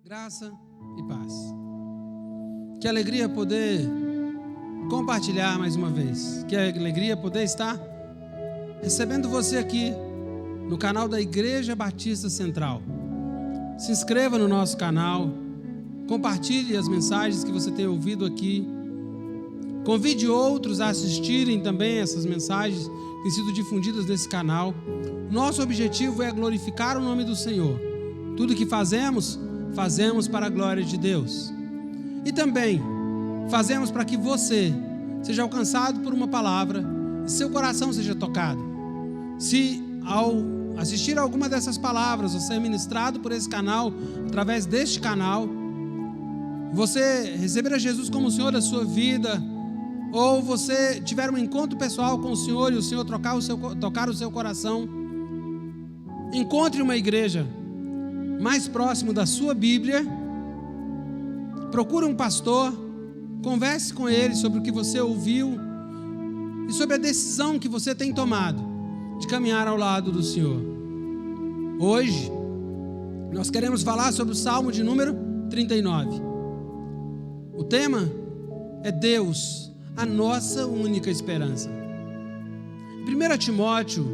Graça e paz. Que alegria poder compartilhar mais uma vez. Que alegria poder estar recebendo você aqui no canal da Igreja Batista Central. Se inscreva no nosso canal, compartilhe as mensagens que você tem ouvido aqui. Convide outros a assistirem também essas mensagens que têm sido difundidas nesse canal. Nosso objetivo é glorificar o nome do Senhor. Tudo que fazemos para a glória de Deus. E também fazemos para que você seja alcançado por uma palavra e seu coração seja tocado. Se ao assistir a alguma dessas palavras ou ser ministrado por esse canal, através deste canal, você receber a Jesus como o Senhor da sua vida, ou você tiver um encontro pessoal com o Senhor e o Senhor tocar o seu coração, encontre uma igreja mais próximo da sua Bíblia, procure um pastor, converse com ele sobre o que você ouviu e sobre a decisão que você tem tomado de caminhar ao lado do Senhor. Hoje, nós queremos falar sobre o Salmo de número 39. O tema é Deus, a nossa única esperança. Em 1 Timóteo,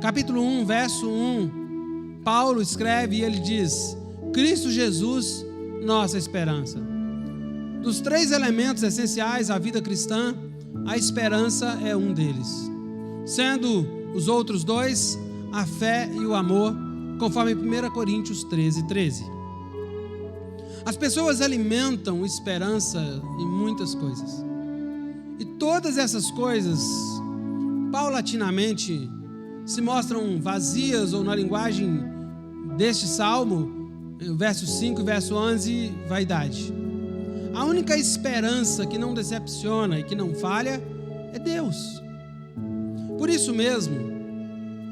capítulo 1, verso 1, Paulo escreve e ele diz: Cristo Jesus, nossa esperança. Dos três elementos essenciais à vida cristã, a esperança é um deles, sendo os outros dois a fé e o amor, conforme 1 Coríntios 13:13. As pessoas alimentam esperança em muitas coisas, e todas essas coisas, paulatinamente, se mostram vazias, ou na linguagem deste salmo, verso 5 e verso 11, vaidade. A única esperança que não decepciona e que não falha é Deus. Por isso mesmo,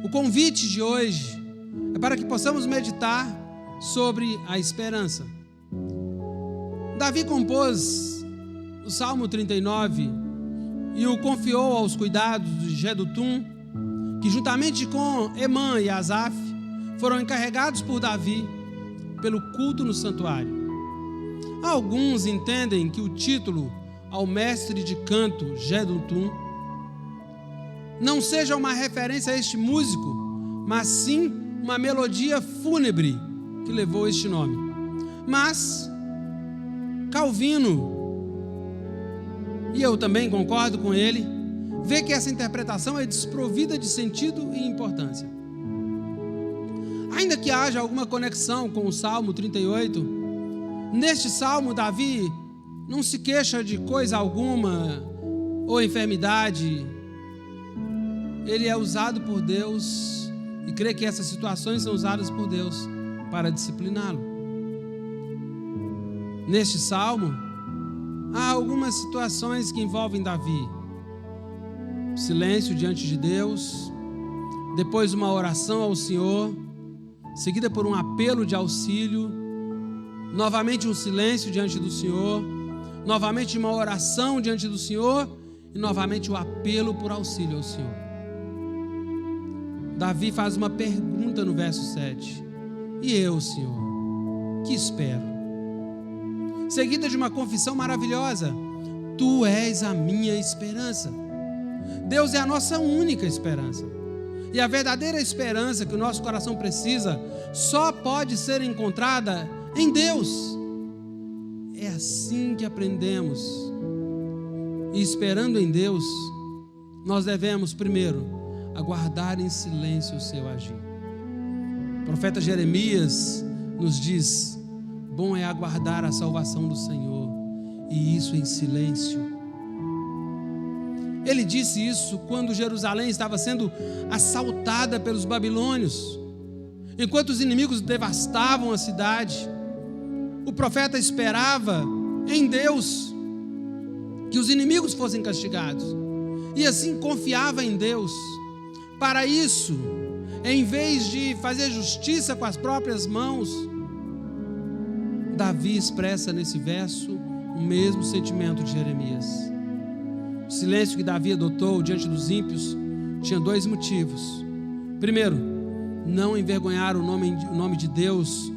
o convite de hoje é para que possamos meditar sobre a esperança. Davi compôs o Salmo 39 e o confiou aos cuidados de Jedutum, que juntamente com Emã e Asaf foram encarregados por Davi pelo culto no santuário. Alguns entendem que o título ao mestre de canto Jedutum não seja uma referência a este músico, mas sim uma melodia fúnebre que levou este nome. Mas Calvino, e eu também concordo com ele, vê que essa interpretação é desprovida de sentido e importância. Ainda que haja alguma conexão com o Salmo 38, neste Salmo Davi não se queixa de coisa alguma ou enfermidade. Ele é usado por Deus e crê que essas situações são usadas por Deus para discipliná-lo. Neste Salmo, há algumas situações que envolvem Davi: silêncio diante de Deus, depois uma oração ao Senhor, seguida por um apelo de auxílio, novamente um silêncio diante do Senhor, novamente uma oração diante do Senhor e novamente o apelo por auxílio ao Senhor. Davi faz uma pergunta no verso 7: e eu, Senhor, que espero? Seguida de uma confissão maravilhosa: Tu és a minha esperança. Deus é a nossa única esperança. E a verdadeira esperança que o nosso coração precisa só pode ser encontrada em Deus. É assim que aprendemos. E esperando em Deus, nós devemos, primeiro, aguardar em silêncio o seu agir. O profeta Jeremias nos diz: bom é aguardar a salvação do Senhor, e isso em silêncio. Ele disse isso quando Jerusalém estava sendo assaltada pelos babilônios, enquanto os inimigos devastavam a cidade. O profeta esperava em Deus que os inimigos fossem castigados, e assim confiava em Deus. Para isso, em vez de fazer justiça com as próprias mãos, Davi expressa nesse verso o mesmo sentimento de Jeremias. O silêncio que Davi adotou diante dos ímpios tinha dois motivos. Primeiro, não envergonhar o nome de Deus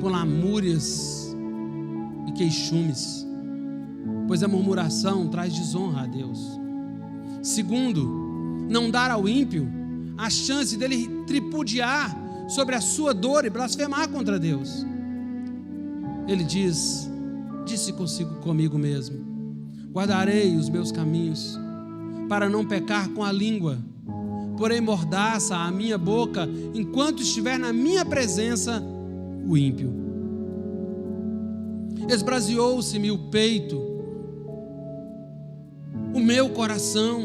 com lamúrias e queixumes, pois a murmuração traz desonra a Deus. Segundo, não dar ao ímpio a chance dele tripudiar sobre a sua dor e blasfemar contra Deus. Ele disse comigo mesmo: guardarei os meus caminhos, para não pecar com a língua, porém mordaça a minha boca, enquanto estiver na minha presença o ímpio. Esbraseou-se-me o peito, o meu coração,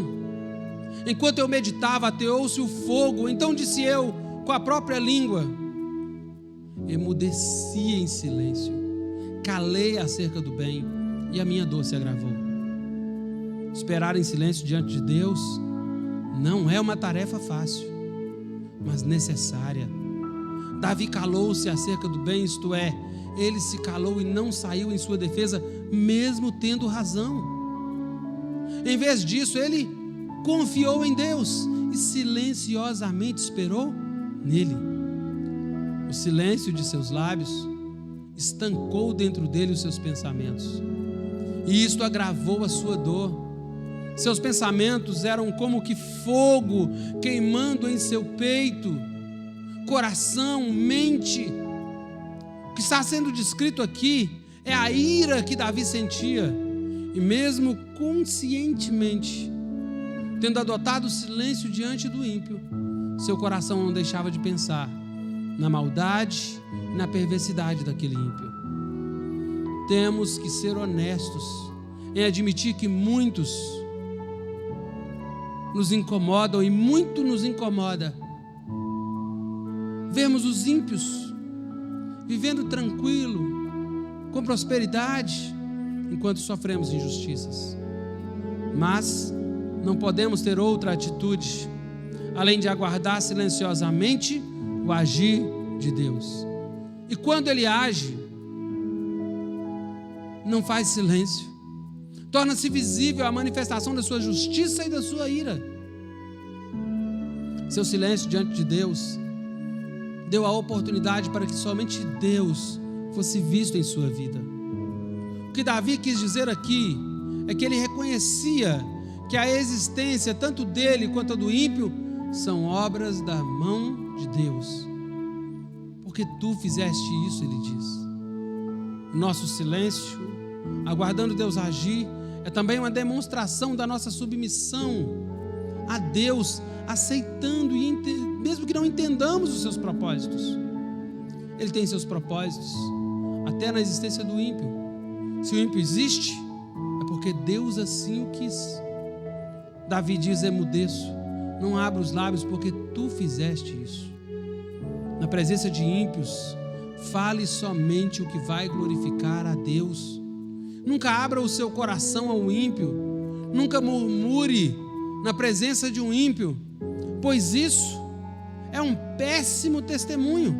enquanto eu meditava, ateou-se o fogo. Então disse eu com a própria língua: emudeci em silêncio, calei acerca do bem, e a minha dor se agravou. Esperar em silêncio diante de Deus não é uma tarefa fácil, mas necessária. Davi calou-se acerca do bem, isto é, ele se calou e não saiu em sua defesa, mesmo tendo razão. Em vez disso, ele confiou em Deus e silenciosamente esperou nele. O silêncio de seus lábios estancou dentro dele os seus pensamentos, e isto agravou a sua dor. Seus pensamentos eram como que fogo queimando em seu peito, coração, mente. O que está sendo descrito aqui é a ira que Davi sentia, e mesmo conscientemente, tendo adotado o silêncio diante do ímpio, seu coração não deixava de pensar na maldade e na perversidade daquele ímpio. Temos que ser honestos em admitir que muitos nos incomodam, e muito nos incomoda vermos os ímpios vivendo tranquilo, com prosperidade, enquanto sofremos injustiças. Mas não podemos ter outra atitude além de aguardar silenciosamente o agir de Deus. E quando Ele age, não faz silêncio, torna-se visível a manifestação da sua justiça e da sua ira. Seu silêncio diante de Deus deu a oportunidade para que somente Deus fosse visto em sua vida. O que Davi quis dizer aqui é que ele reconhecia que a existência tanto dele quanto a do ímpio são obras da mão de Deus. Porque tu fizeste isso, ele diz. Nosso silêncio, aguardando Deus agir, é também uma demonstração da nossa submissão a Deus, aceitando e mesmo que não entendamos os seus propósitos. Ele tem seus propósitos até na existência do ímpio. Se o ímpio existe, é porque Deus assim o quis. Davi diz: emudeço, não abro os lábios, porque tu fizeste isso. Na presença de ímpios, fale somente o que vai glorificar a Deus. Nunca abra o seu coração ao ímpio, nunca murmure na presença de um ímpio, pois isso é um péssimo testemunho.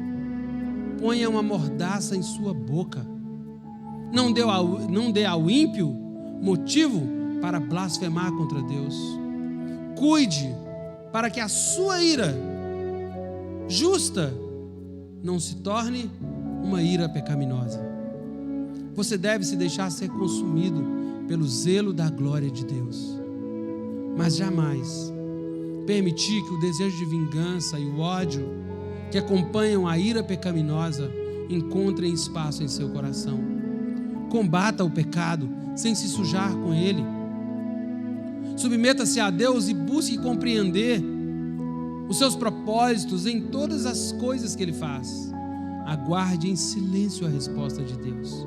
Ponha uma mordaça em sua boca. Não dê ao ímpio motivo para blasfemar contra Deus. Cuide para que a sua ira justa não se torne uma ira pecaminosa. Você deve se deixar ser consumido pelo zelo da glória de Deus, mas jamais permitir que o desejo de vingança e o ódio que acompanham a ira pecaminosa encontrem espaço em seu coração. Combata o pecado sem se sujar com ele. Submeta-se a Deus e busque compreender os seus propósitos em todas as coisas que Ele faz. Aguarde em silêncio a resposta de Deus.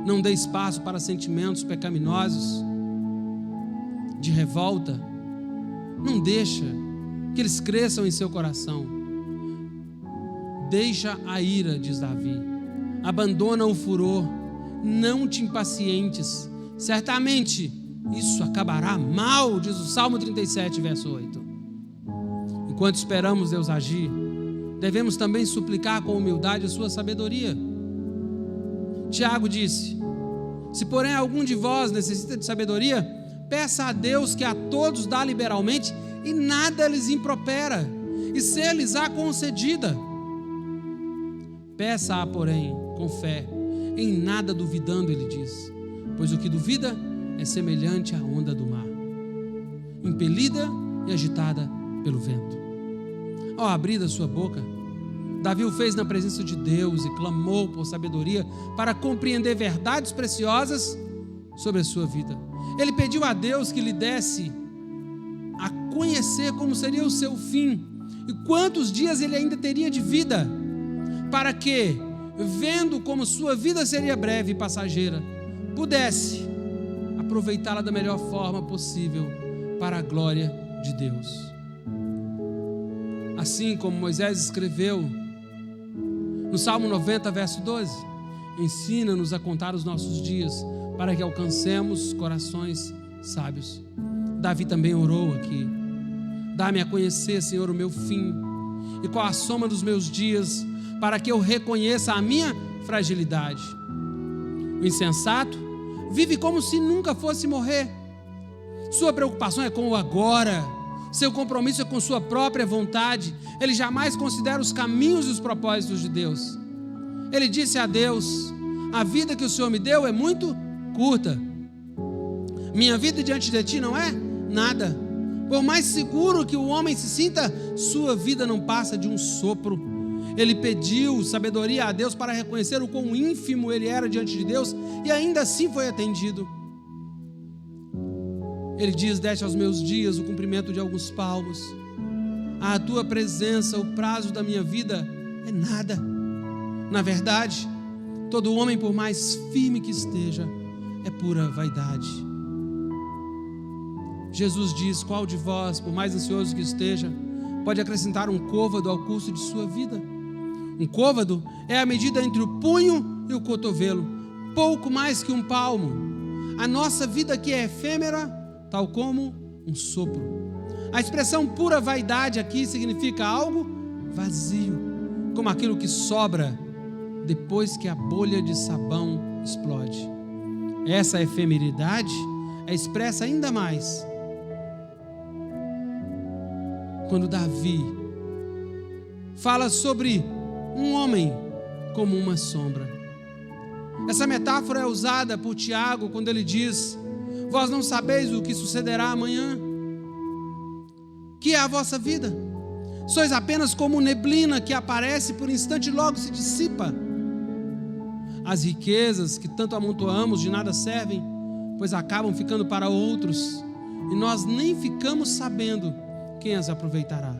Não dê espaço para sentimentos pecaminosos de revolta. Não deixa que eles cresçam em seu coração. Deixa a ira, diz Davi. Abandona o furor. Não te impacientes. Certamente isso acabará mal, diz o Salmo 37, verso 8. Enquanto esperamos Deus agir, devemos também suplicar com humildade a sua sabedoria. Tiago disse: se porém algum de vós necessita de sabedoria, peça a Deus, que a todos dá liberalmente e nada lhes impropera, e ser-lhes-á concedida. Peça-a, porém, com fé, em nada duvidando, ele diz, pois o que duvida é semelhante à onda do mar, impelida e agitada pelo vento. Ao abrir a sua boca, Davi o fez na presença de Deus e clamou por sabedoria para compreender verdades preciosas sobre a sua vida. Ele pediu a Deus que lhe desse a conhecer como seria o seu fim e quantos dias ele ainda teria de vida, para que, vendo como sua vida seria breve e passageira, pudesse aproveitá-la da melhor forma possível para a glória de Deus. Assim como Moisés escreveu no Salmo 90, verso 12, ensina-nos a contar os nossos dias para que alcancemos corações sábios. Davi também orou aqui: dá-me a conhecer, Senhor, o meu fim e qual a soma dos meus dias, para que eu reconheça a minha fragilidade. O insensato vive como se nunca fosse morrer. Sua preocupação é com o agora, seu compromisso é com sua própria vontade. Ele jamais considera os caminhos e os propósitos de Deus. Ele disse a Deus: a vida que o Senhor me deu é muito curta, minha vida diante de ti não é nada. Por mais seguro que o homem se sinta, sua vida não passa de um sopro. Ele pediu sabedoria a Deus para reconhecer o quão ínfimo ele era diante de Deus, e ainda assim foi atendido. Ele diz: deste aos meus dias o cumprimento de alguns palmos. À tua presença o prazo da minha vida é nada. Na verdade, todo homem, por mais firme que esteja, é pura vaidade. Jesus diz: qual de vós, por mais ansioso que esteja, pode acrescentar um côvado ao curso de sua vida? Um côvado é a medida entre o punho e o cotovelo, pouco mais que um palmo. A nossa vida aqui é efêmera, tal como um sopro. A expressão pura vaidade aqui significa algo vazio, como aquilo que sobra depois que a bolha de sabão explode. Essa efemeridade é expressa ainda mais quando Davi fala sobre um homem como uma sombra. Essa metáfora é usada por Tiago quando ele diz: vós não sabeis o que sucederá amanhã. Que é a vossa vida? Sois apenas como neblina que aparece por instante e logo se dissipa. As riquezas que tanto amontoamos de nada servem, pois acabam ficando para outros, e nós nem ficamos sabendo quem as aproveitará.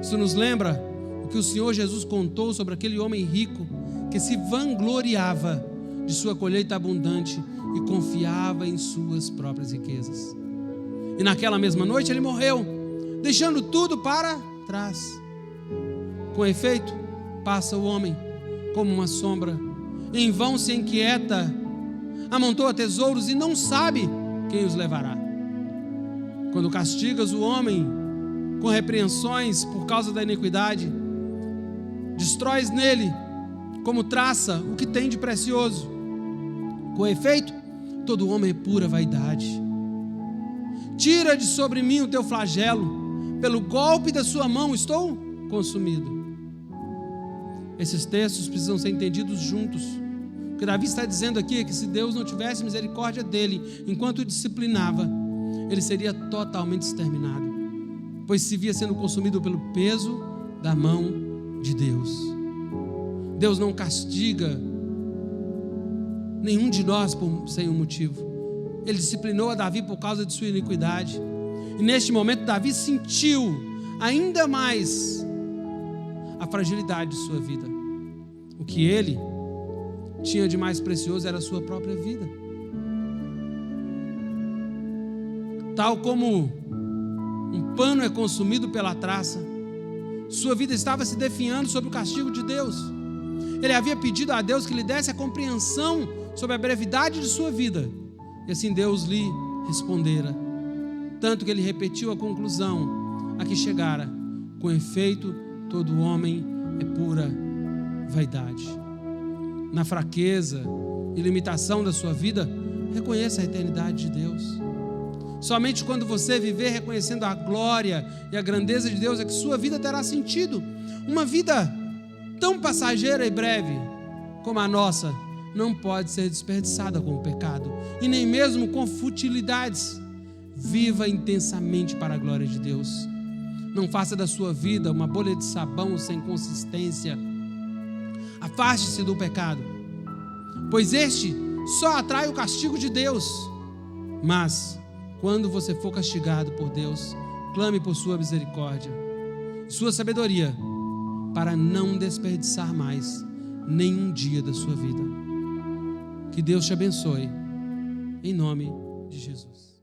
Isso nos lembra o que o Senhor Jesus contou sobre aquele homem rico que se vangloriava de sua colheita abundante e confiava em suas próprias riquezas. E naquela mesma noite ele morreu, deixando tudo para trás. Com efeito, passa o homem como uma sombra, em vão se inquieta, amontoa tesouros e não sabe quem os levará. Quando castigas o homem com repreensões por causa da iniquidade, destróis nele como traça o que tem de precioso. Com efeito, todo homem é pura vaidade. Tira de sobre mim o teu flagelo, pelo golpe da sua mão estou consumido. Esses textos precisam ser entendidos juntos. O que Davi está dizendo aqui é que se Deus não tivesse misericórdia dele enquanto o disciplinava, ele seria totalmente exterminado, pois se via sendo consumido pelo peso da mão de Deus. Deus não castiga nenhum de nós sem um motivo. Ele disciplinou a Davi por causa de sua iniquidade, e neste momento Davi sentiu ainda mais a fragilidade de sua vida. O que ele tinha de mais precioso era a sua própria vida. Tal como um pano é consumido pela traça, sua vida estava se definhando sob o castigo de Deus. Ele havia pedido a Deus que lhe desse a compreensão sobre a brevidade de sua vida, e assim Deus lhe respondera, tanto que ele repetiu a conclusão a que chegara: com efeito, todo homem é pura vaidade. Na fraqueza e limitação da sua vida, reconheça a eternidade de Deus. Somente quando você viver reconhecendo a glória e a grandeza de Deus é que sua vida terá sentido. Uma vida tão passageira e breve como a nossa não pode ser desperdiçada com o pecado e nem mesmo com futilidades. Viva intensamente para a glória de Deus. Não faça da sua vida uma bolha de sabão sem consistência. Afaste-se do pecado, pois este só atrai o castigo de Deus. Mas, quando você for castigado por Deus, clame por sua misericórdia, sua sabedoria, para não desperdiçar mais nenhum dia da sua vida. Que Deus te abençoe, em nome de Jesus.